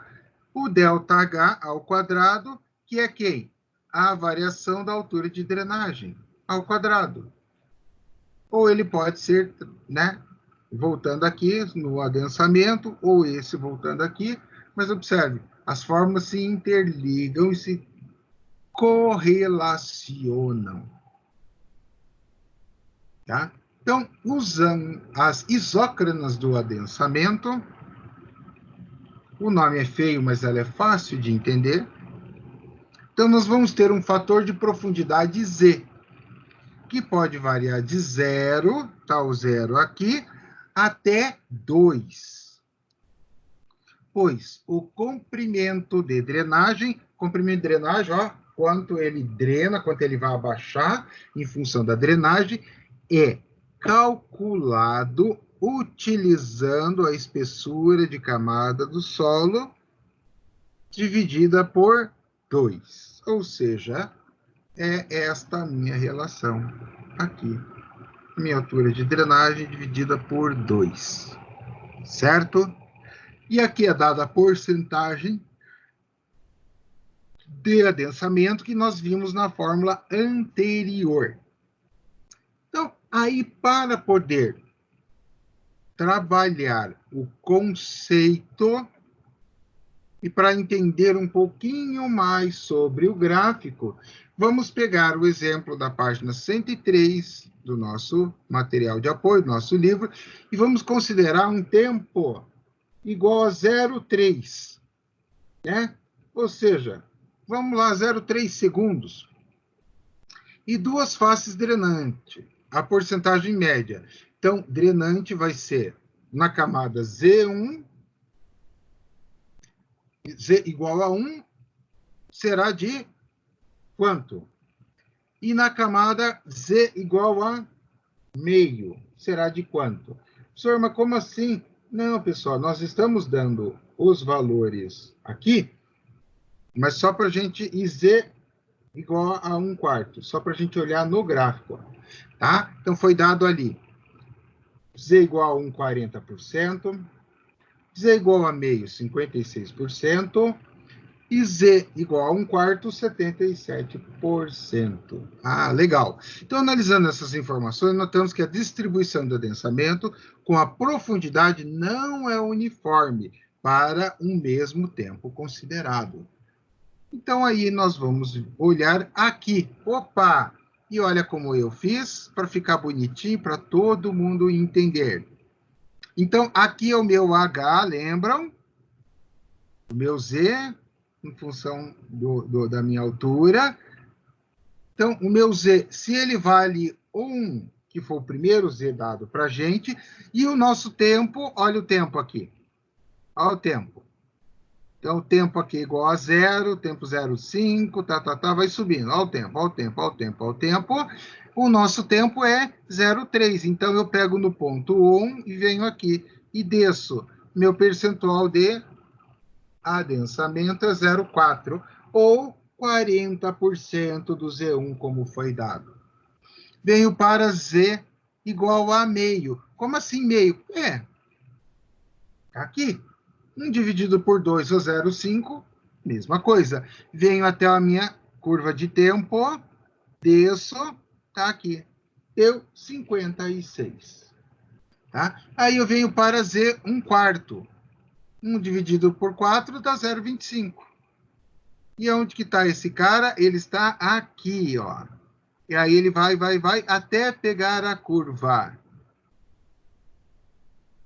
o ΔH ao quadrado, que é quem? A variação da altura de drenagem ao quadrado. Ou ele pode ser, né, voltando aqui no adensamento, ou esse voltando aqui, mas observe, as formas se interligam e se correlacionam. Tá? Então, usando as isócronas do adensamento, o nome é feio, mas ela é fácil de entender. Então, nós vamos ter um fator de profundidade Z, que pode variar de 0, tá o 0 aqui, até 2. Pois o comprimento de drenagem, ó, quanto ele drena, quanto ele vai abaixar em função da drenagem, é calculado utilizando a espessura de camada do solo dividida por 2. Ou seja, é esta a minha relação aqui. minha altura de drenagem dividida por 2, certo? E aqui é dada a porcentagem de adensamento que nós vimos na fórmula anterior. Então, aí para poder trabalhar o conceito e para entender um pouquinho mais sobre o gráfico, vamos pegar o exemplo da página 103 do nosso material de apoio, do nosso livro, e vamos considerar um tempo igual a 0,3, né? Ou seja, vamos lá, 0,3 segundos. E duas faces drenantes, a porcentagem média. Então, drenante vai ser na camada Z1, Z igual a 1, será de quanto? E na camada Z igual a meio, será de quanto? Professor, mas como assim? Não, pessoal, nós estamos dando os valores aqui, mas só para a gente ir Z igual a 1/4, só para a gente olhar no gráfico, tá? Então, foi dado ali Z igual a 1, 40%, Z igual a meio, 56%, e Z igual a 1/4, 77%. Ah, legal. Então, analisando essas informações, notamos que a distribuição do adensamento com a profundidade não é uniforme para um mesmo tempo considerado. Então, aí nós vamos olhar aqui. Opa! E olha como eu fiz para ficar bonitinho, para todo mundo entender. Então, aqui é o meu H, lembram? O meu Z, em função da minha altura. Então, o meu Z, se ele vale 1, que foi o primeiro Z dado para a gente, e o nosso tempo, olha o tempo aqui. Olha o tempo. Então, o tempo aqui é igual a 0, tempo 0,5, vai subindo. Olha o tempo, olha o tempo, olha o tempo, olha o tempo. O nosso tempo é 0,3. Então, eu pego no ponto 1 e venho aqui e desço. Meu percentual de adensamento é 0,4, ou 40% do Z1, como foi dado. Venho para Z igual a meio. Como assim meio? Aqui. 1 dividido por 2 ou 0,5, mesma coisa. Venho até a minha curva de tempo, desço, tá aqui. Deu 56. Tá? Aí eu venho para Z 1/4. 1 dividido por 4 dá 0,25. E onde que está esse cara? Ele está aqui, ó. E aí ele vai, até pegar a curva.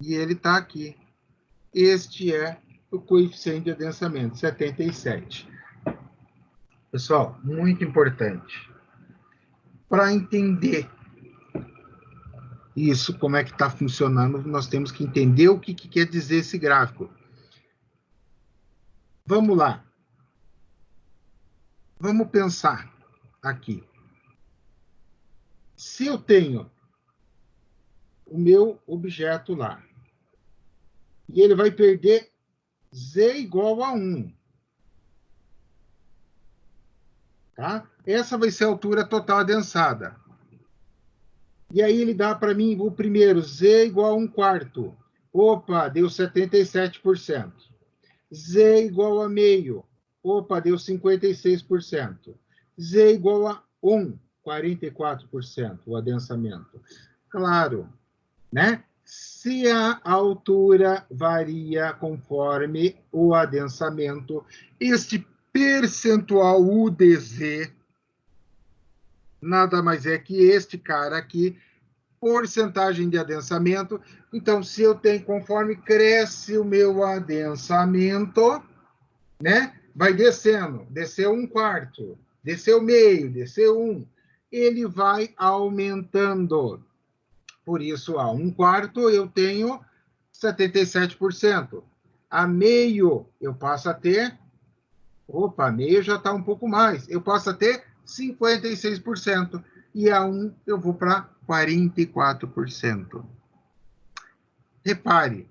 E ele está aqui. Este é o coeficiente de adensamento, 77. Pessoal, muito importante. Para entender isso, como é que está funcionando, nós temos que entender o que quer dizer esse gráfico. Vamos lá. Vamos pensar aqui. Se eu tenho o meu objeto lá, e ele vai perder Z igual a 1. Tá? Essa vai ser a altura total adensada. E aí ele dá para mim o primeiro, Z igual a 1/4. Opa, deu 77%. Z igual a meio. Opa, deu 56%. Z igual a 1, 44%, o adensamento. Claro, né? Se a altura varia conforme o adensamento, este percentual UDZ nada mais é que este cara aqui, porcentagem de adensamento. Então, se eu tenho, conforme cresce o meu adensamento, né? Vai descendo, desceu 1/4, desceu meio, desceu 1. Ele vai aumentando. Por isso, a 1/4 eu tenho 77%. A meio eu passo a ter, meio já está um pouco mais, eu passo a ter 56%. E a 1 eu vou para 44%. Repare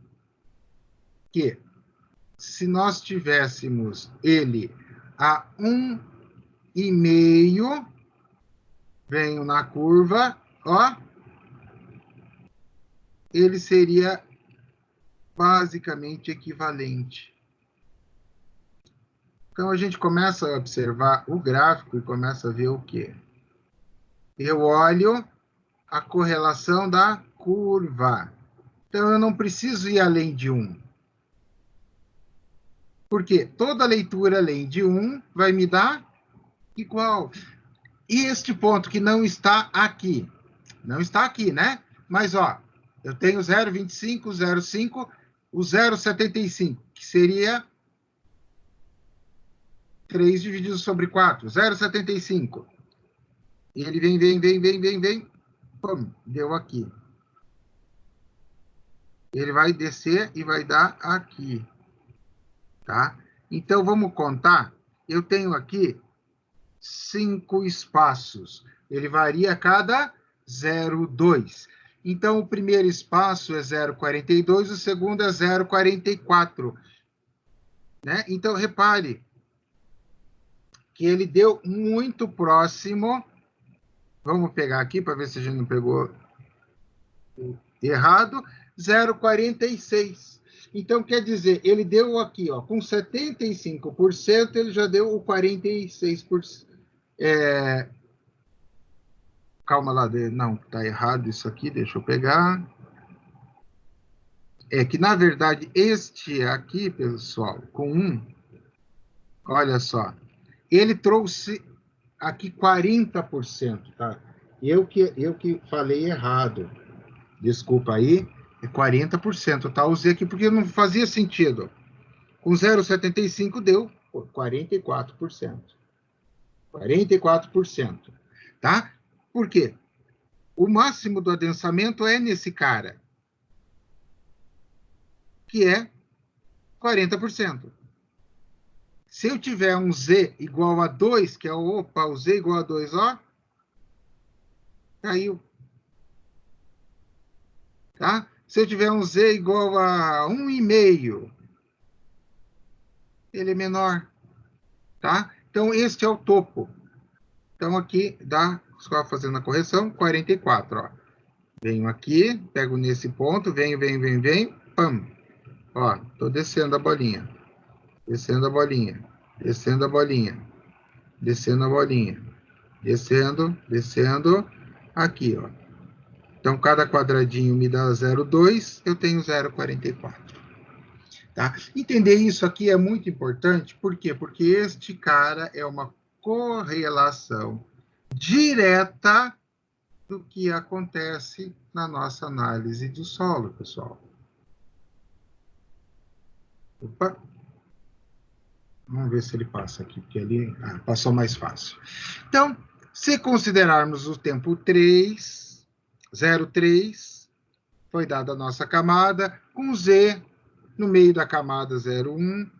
que se nós tivéssemos ele a 1,5, venho na curva, ó, ele seria basicamente equivalente. Então, a gente começa a observar o gráfico e começa a ver o quê? Eu olho a correlação da curva. Então, eu não preciso ir além de 1. Porque toda leitura além de 1 vai me dar igual. E este ponto que não está aqui, né? Mas, ó, eu tenho 0,25, 0,5, o 0,75, que seria 3 dividido sobre 4, 0,75. E ele vem, pum, deu aqui. Ele vai descer e vai dar aqui, tá? Então, vamos contar. Eu tenho aqui 5 espaços. Ele varia a cada 0,2. Então, o primeiro espaço é 0,42, o segundo é 0,44. Né? Então, repare que ele deu muito próximo. Vamos pegar aqui para ver se a gente não pegou errado. 0,46. Então, quer dizer, ele deu aqui, ó, com 75%, ele já deu o 46%. Calma lá, não, está errado isso aqui, deixa eu pegar. É que, na verdade, este aqui, pessoal, com 1, olha só, ele trouxe aqui 40%, tá? Eu que falei errado. Desculpa aí, é 40%, tá? Usei aqui porque não fazia sentido. Com 0,75 deu 44%. 44%, tá? Por quê? O máximo do adensamento é nesse cara, que é 40%. Se eu tiver um Z igual a 2, que é o Z igual a 2, ó, caiu. Tá? Se eu tiver um Z igual a 1,5, ele é menor. Tá? Então, este é o topo. Então, aqui dá, só fazendo a correção, 44. Ó. Venho aqui, pego nesse ponto, venho, pam. Ó, estou descendo a bolinha. Descendo a bolinha. Descendo a bolinha. Descendo a bolinha. Descendo. Aqui, ó. Então, cada quadradinho me dá 0,2, eu tenho 0,44. Tá? Entender isso aqui é muito importante, por quê? Porque este cara é uma correlação direta do que acontece na nossa análise do solo, pessoal. Opa! Vamos ver se ele passa aqui, porque ele passou mais fácil. Então, se considerarmos o tempo 3, 0,3, foi dada a nossa camada, com Z no meio da camada 0,1,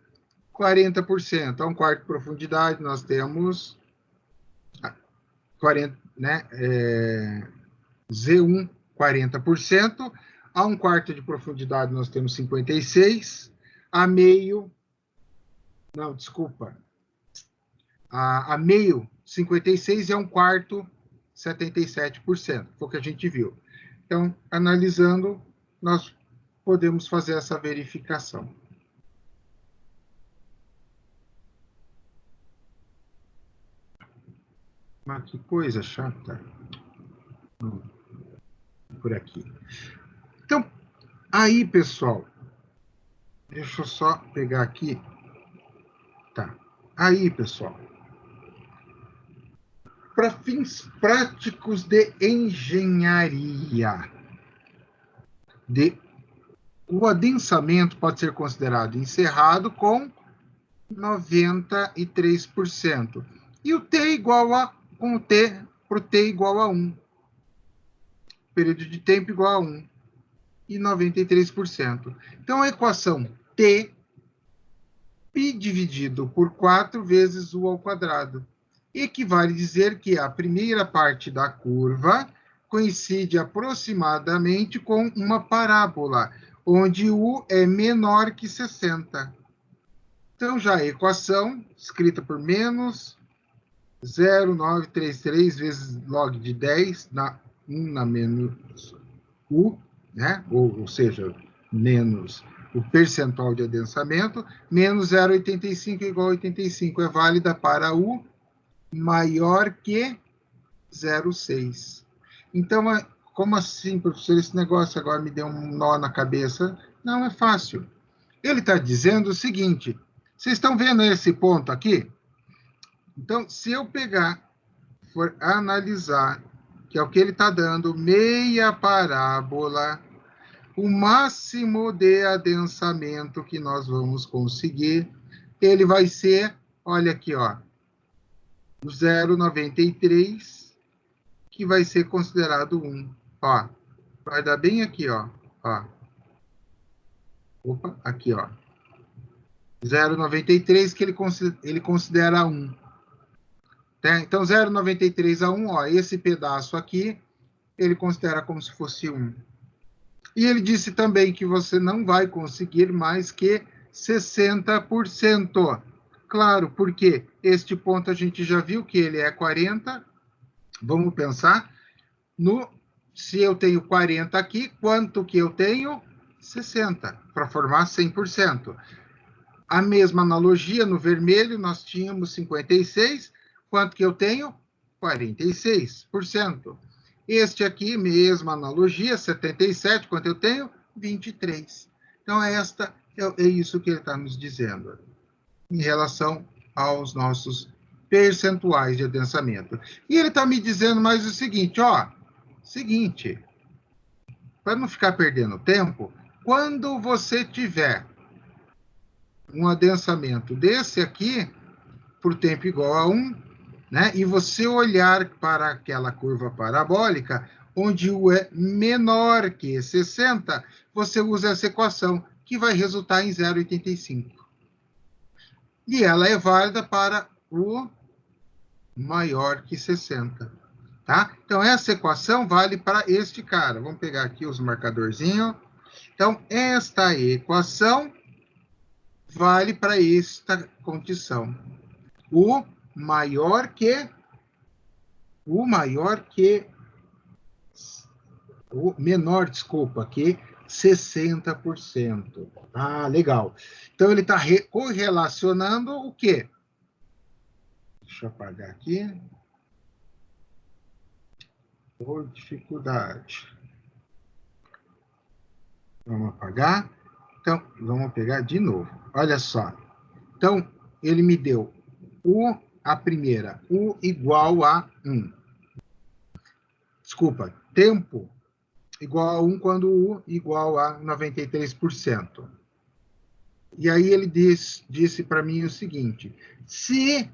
40%. A 1/4 de profundidade, nós temos 40, né? Z1, 40%. A 1/4 de profundidade, nós temos 56%. A meio, não, desculpa. A meio, 56%, e a 1/4, 77%. Foi o que a gente viu. Então, analisando, nós podemos fazer essa verificação. Mas que coisa chata. Por aqui. Então, aí, pessoal, deixa eu só pegar aqui. Tá. Aí, pessoal, para fins práticos de engenharia, o adensamento pode ser considerado encerrado com 93%. E o T igual a, com o T, para o T igual a 1. Período de tempo igual a 1. E 93%. Então, a equação T, π dividido por 4 vezes U ao quadrado. Equivale a dizer que a primeira parte da curva coincide aproximadamente com uma parábola, onde U é menor que 60. Então, já a equação, escrita por menos 0,933 vezes log de 10, 1 na menos U, né? Ou seja, menos o percentual de adensamento, menos 0,85 igual a 85, é válida para o maior que 0,6. Então, como assim, professor, esse negócio agora me deu um nó na cabeça? Não, é fácil. Ele está dizendo o seguinte, vocês estão vendo esse ponto aqui? Então, se eu pegar, for analisar, que é o que ele está dando, meia parábola, o máximo de adensamento que nós vamos conseguir, ele vai ser, olha aqui, ó, 0,93, que vai ser considerado 1. Ó, vai dar bem aqui, ó. Opa, aqui, ó. 0,93 que ele considera 1. Tá? Então, 0,93 a 1, ó, esse pedaço aqui, ele considera como se fosse 1. E ele disse também que você não vai conseguir mais que 60%. Claro, porque este ponto a gente já viu que ele é 40. Vamos pensar se eu tenho 40 aqui, quanto que eu tenho? 60, para formar 100%. A mesma analogia, no vermelho, nós tínhamos 56. Quanto que eu tenho? 46%. Este aqui, mesma analogia, 77, quanto eu tenho? 23. Então, é isso que ele está nos dizendo em relação aos nossos percentuais de adensamento. E ele está me dizendo mais o seguinte, para não ficar perdendo tempo, quando você tiver um adensamento desse aqui, por tempo igual a 1, né? E você olhar para aquela curva parabólica, onde U é menor que 60, você usa essa equação, que vai resultar em 0,85. E ela é válida para o maior que 60. Tá? Então, essa equação vale para este cara. Vamos pegar aqui os marcadorzinhos. Então, esta equação vale para esta condição. O menor que 60%. Ah, legal. Então, ele está correlacionando o quê? Deixa eu apagar aqui. Por dificuldade. Vamos apagar. Então, vamos pegar de novo. Olha só. Então, ele me deu a primeira, U igual a 1. Desculpa, tempo igual a 1 quando U igual a 93%. E aí ele disse para mim o seguinte, se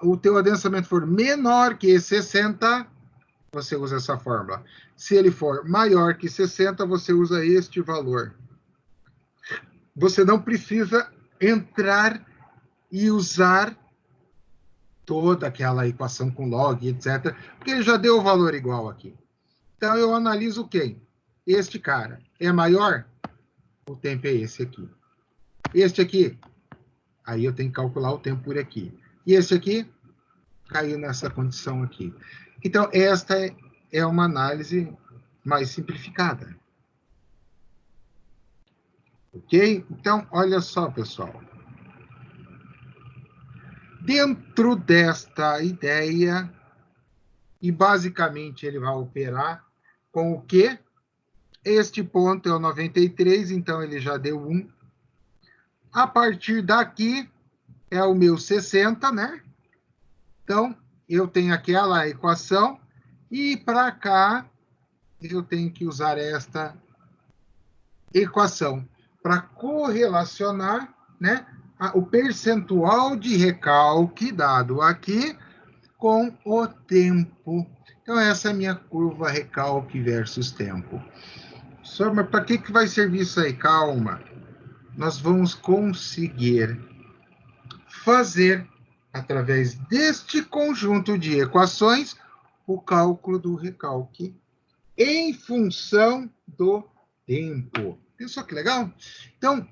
o teu adensamento for menor que 60, você usa essa fórmula. Se ele for maior que 60, você usa este valor. Você não precisa entrar e usar toda aquela equação com log, etc., porque ele já deu o valor igual aqui. Então, eu analiso quem? Este cara. É maior? O tempo é esse aqui. Este aqui? Aí eu tenho que calcular o tempo por aqui. E esse aqui? Caiu nessa condição aqui. Então, esta é uma análise mais simplificada. Ok? Então, olha só, pessoal. Dentro desta ideia, e basicamente ele vai operar com o quê? Este ponto é o 93, então ele já deu 1. A partir daqui é o meu 60, né? Então, eu tenho aquela equação, e para cá eu tenho que usar esta equação para correlacionar, né, o percentual de recalque dado aqui com o tempo. Então, essa é a minha curva recalque versus tempo. Só, mas para que vai servir isso aí? Calma. Nós vamos conseguir fazer, através deste conjunto de equações, o cálculo do recalque em função do tempo. Pensou que legal? Então,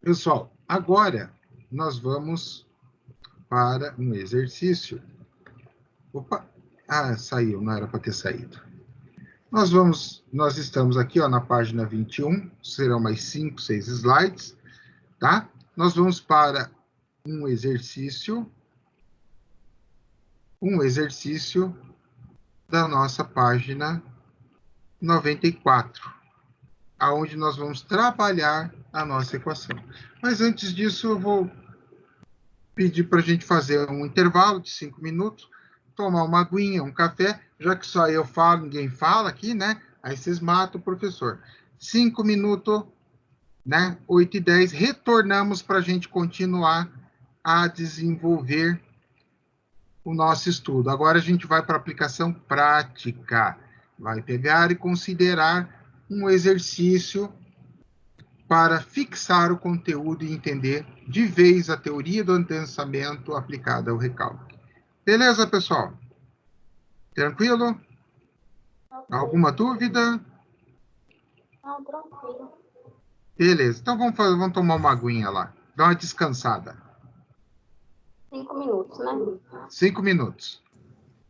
pessoal, agora nós vamos para um exercício. Opa! Ah, saiu, não era para ter saído. Nós estamos aqui, ó, na página 21, serão mais 5, 6 slides, tá? Nós vamos para um exercício da nossa página 94, aonde nós vamos trabalhar a nossa equação. Mas antes disso, eu vou pedir para a gente fazer um intervalo de 5 minutos, tomar uma aguinha, um café, já que só eu falo, ninguém fala aqui, né? Aí vocês matam o professor. 5 minutos, né? 8h10, retornamos para a gente continuar a desenvolver o nosso estudo. Agora a gente vai para a aplicação prática. Vai pegar e considerar um exercício para fixar o conteúdo e entender de vez a teoria do adensamento aplicada ao recálculo. Beleza, pessoal? Tranquilo? Alguma dúvida? Não, tranquilo. Beleza, então vamos tomar uma aguinha lá. Dar uma descansada. 5 minutos, né? 5 minutos.